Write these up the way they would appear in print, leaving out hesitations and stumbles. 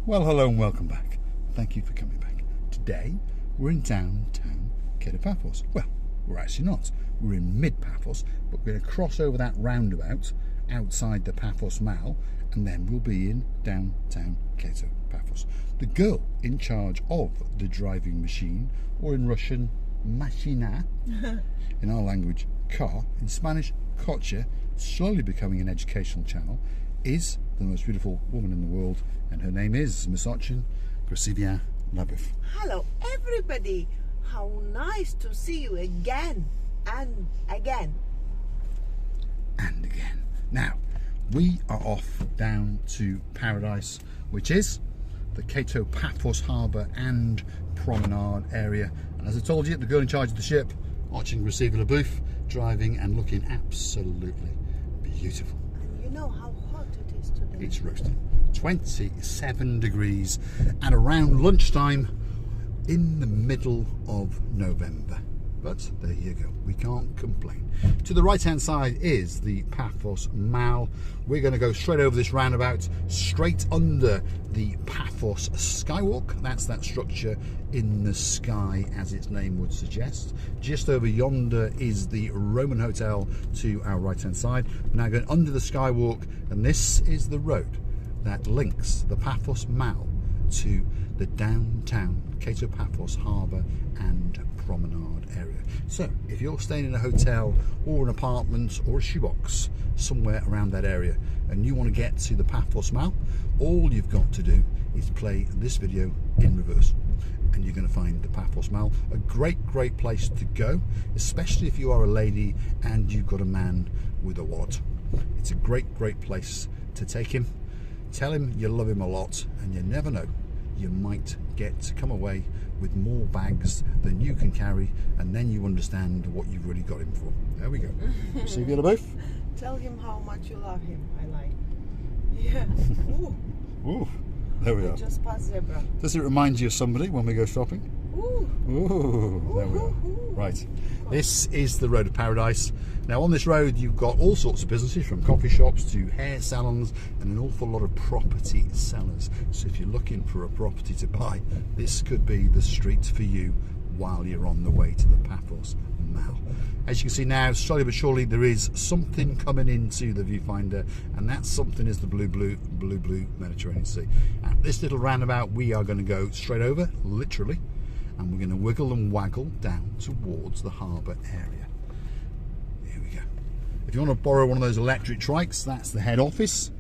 Well, hello and welcome back. Thank you for coming back. Today, we're in downtown Paphos. Well, we're actually not. We're in mid-Paphos, but we're going to cross over that roundabout outside the Paphos Mall, and then we'll be in downtown Paphos. The girl in charge of the driving machine, or in Russian, machina, in our language, car, in Spanish, coche, slowly becoming an educational channel, is the most beautiful woman in the world, and her name is Miss Ochin Gracivia Labeuf. Hello everybody, how nice to see you again and again. And again. Now, we are off down to Paradise, which is the Paphos Harbour and Promenade area. And as I told you, the girl in charge of the ship, Ochin Gracivia Labeuf, driving and looking absolutely beautiful. And you know how hot it is today. It's roasting. 27 degrees at around lunchtime in the middle of November. But there you go, we can't complain. To the right hand side is the Paphos Mall. We're going to go straight over this roundabout, straight under the Paphos Skywalk. That's that structure in the sky, as its name would suggest. Just over yonder is the Roman Hotel to our right hand side. We're now going under the Skywalk, and this is the road that links the Paphos Mall to the downtown Paphos Harbour and Promenade area. So if you're staying in a hotel or an apartment or a shoebox somewhere around that area and you want to get to the Paphos Mall, all you've got to do is play this video in reverse and you're going to find the Paphos Mall. A great place to go, especially if you are a lady and you've got a man with a wallet. It's a great place to take him. Tell him you love him a lot, and you never know, you might get to come away with more bags than you can carry, and then you understand what you've really got him for. There we go. See you both. Tell him how much you love him. I like. Yeah. Ooh. Ooh. There we are. Just past zebra. Does it remind you of somebody when we go shopping? Ooh. Ooh. There we are. Right. This is the Road of Paradise. Now on this road you've got all sorts of businesses, from coffee shops to hair salons and an awful lot of property sellers. So if you're looking for a property to buy, this could be the street for you while you're on the way to the Paphos Mall. As you can see now, slowly but surely there is something coming into the viewfinder, and that something is the blue Mediterranean Sea. At this little roundabout we are going to go straight over, literally, and we're going to wiggle and waggle down towards the harbour area. Here we go. If you want to borrow one of those electric trikes, that's the head office.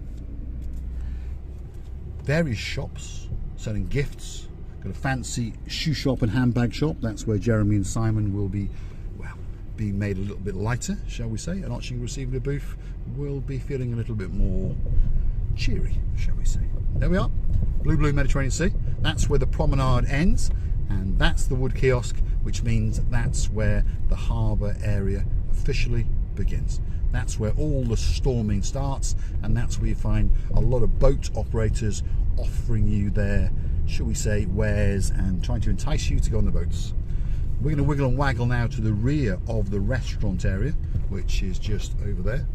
Various shops selling gifts. Got a fancy shoe shop and handbag shop. That's where Jeremy and Simon will be, well, being made a little bit lighter, shall we say. And Ochin Gracivia Labeuf will be feeling a little bit more cheery, shall we say. There we are. Blue Mediterranean Sea. That's where the promenade ends. And that's the wood kiosk, which means that's where the harbour area officially begins. That's where all the storming starts, and that's where you find a lot of boat operators offering you their, shall we say, wares and trying to entice you to go on the boats. We're going to wiggle and waggle now to the rear of the restaurant area, which is just over there.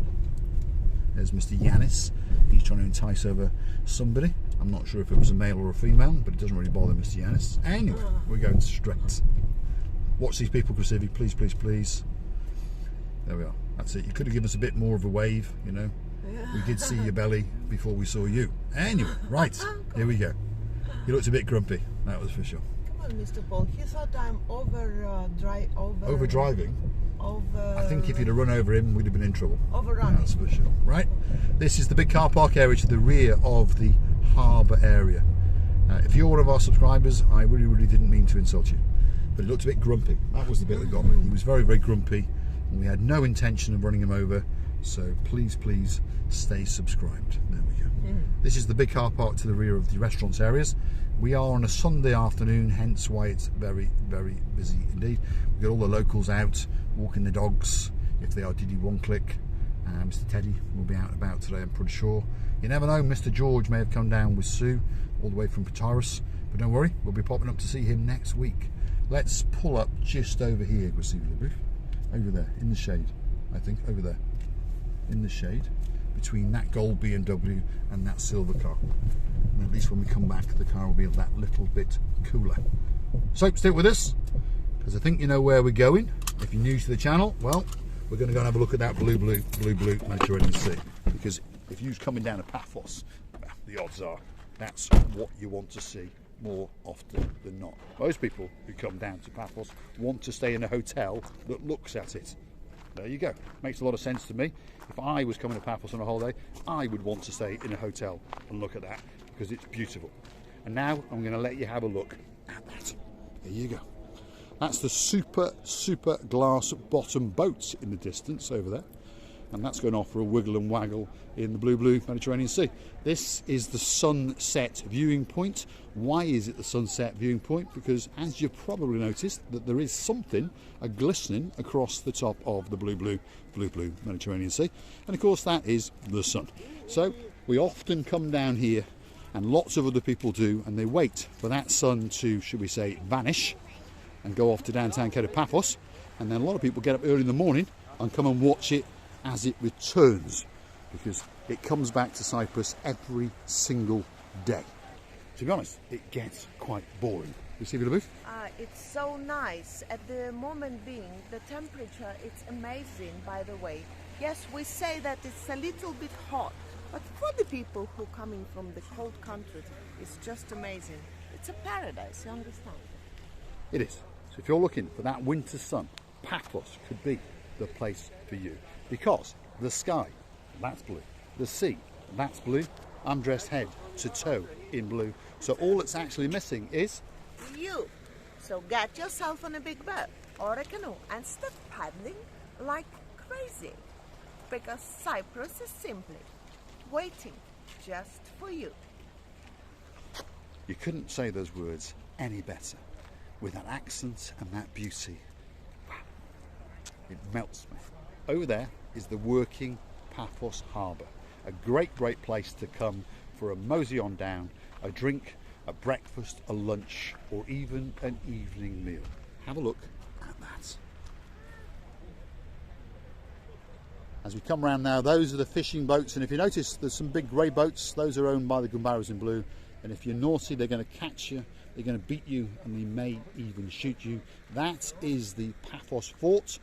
There's Mr. Yanis. He's trying to entice over somebody. I'm not sure if it was a male or a female, but it doesn't really bother Mr. Yanis. Anyway, we're going straight. Watch these people, Gracivia, please. There we are. That's it. You could have given us a bit more of a wave, you know. We did see your belly before we saw you. Anyway, right, here we go. You looked a bit grumpy, that was for sure. Come on, Mr. Paul. He thought I'm Over-driving? I think if you'd have run over him, we'd have been in trouble. Overrunning. That's for sure. Right, this is the big car park area to the rear of the harbour area. If you're one of our subscribers, I really didn't mean to insult you, but he looked a bit grumpy. That was the bit that got me. He was very grumpy, and we had no intention of running him over, so please stay subscribed. There we go. This is the big car park to the rear of the restaurants areas. We are on a Sunday afternoon, hence why it's very busy indeed. We've got all the locals out walking the dogs, if they are Diddy One Click. Mr. Teddy will be out and about today, I'm pretty sure. You never know, Mr. George may have come down with Sue all the way from Paphos, but don't worry, we'll be popping up to see him next week. Let's pull up just over here, Gracivia Labeuf. Over there, in the shade, I think, over there, in the shade. between that gold BMW and that silver car. And at least when we come back, the car will be that little bit cooler. So stick with us, because I think you know where we're going. If you're new to the channel, well, we're going to go and have a look at that blue Mediterranean Sea. Because if you're coming down to Paphos, well, the odds are that's what you want to see more often than not. Most people who come down to Paphos want to stay in a hotel that looks at it. There you go. Makes a lot of sense to me. If I was coming to Paphos on a holiday, I would want to stay in a hotel and look at that, because it's beautiful. And now I'm going to let you have a look at that. There you go. That's the super glass bottom boat in the distance over there. And that's going off for a wiggle and waggle in the blue Mediterranean Sea. This is the sunset viewing point. Why is it the sunset viewing point? Because as you've probably noticed, that there is something glistening across the top of the blue Mediterranean Sea. And of course that is the sun. So we often come down here, and lots of other people do, and they wait for that sun to, should we say, vanish and go off to downtown Paphos. And then a lot of people get up early in the morning and come and watch it as it returns, because it comes back to Cyprus every single day. To be honest, it gets quite boring. You see, Villa Booth? It's so nice. At the moment being, the temperature, it's amazing, by the way. Yes, we say that it's a little bit hot, but for the people who are coming from the cold countries, it's just amazing. It's a paradise, you understand? It is. So if you're looking for that winter sun, Paphos could be the place for you. Because the sky, that's blue. The sea, that's blue. I'm dressed head to toe in blue. So all it's actually missing is you. So get yourself on a big boat or a canoe and start paddling like crazy. Because Cyprus is simply waiting just for you. You couldn't say those words any better. With that accent and that beauty. Wow. It melts me. Over there is the working Paphos Harbour. A great place to come for a mosey on down, a drink, a breakfast, a lunch, or even an evening meal. Have a look at that. As we come around now, those are the fishing boats, and if you notice there's some big grey boats. Those are owned by the Gumbaras in blue, and if you're naughty they're going to catch you, they're going to beat you, and they may even shoot you. That is the Paphos Fort.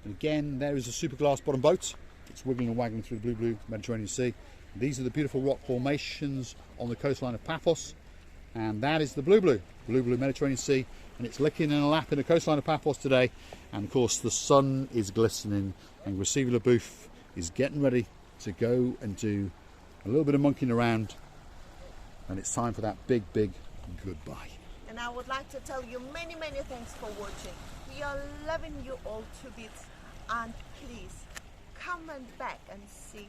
And again, there is a super glass bottom boat. It's wiggling and waggling through the blue Mediterranean Sea. These are the beautiful rock formations on the coastline of Paphos. And that is the blue Mediterranean Sea. And it's licking and lapping the coastline of Paphos today. And of course, the sun is glistening. And Gracie Booth is getting ready to go and do a little bit of monkeying around. And it's time for that big goodbye. And I would like to tell you many thanks for watching. We are loving you all to bits. And please comment back and see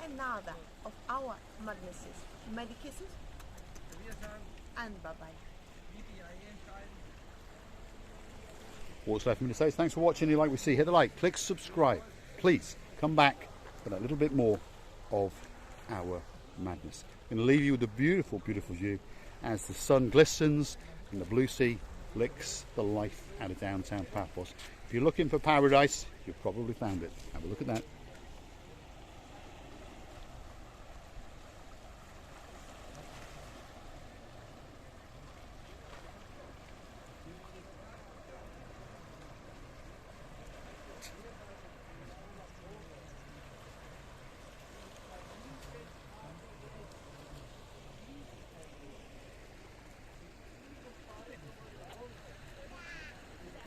another of our madnesses. Many kisses and bye-bye. What's left for me to say is thanks for watching. If you like what we see, hit the like, click subscribe. Please come back for that little bit more of our madness. I'm going to leave you with a beautiful view as the sun glistens and the blue sea licks the life out of downtown Paphos. If you're looking for paradise, you've probably found it. Have a look at that.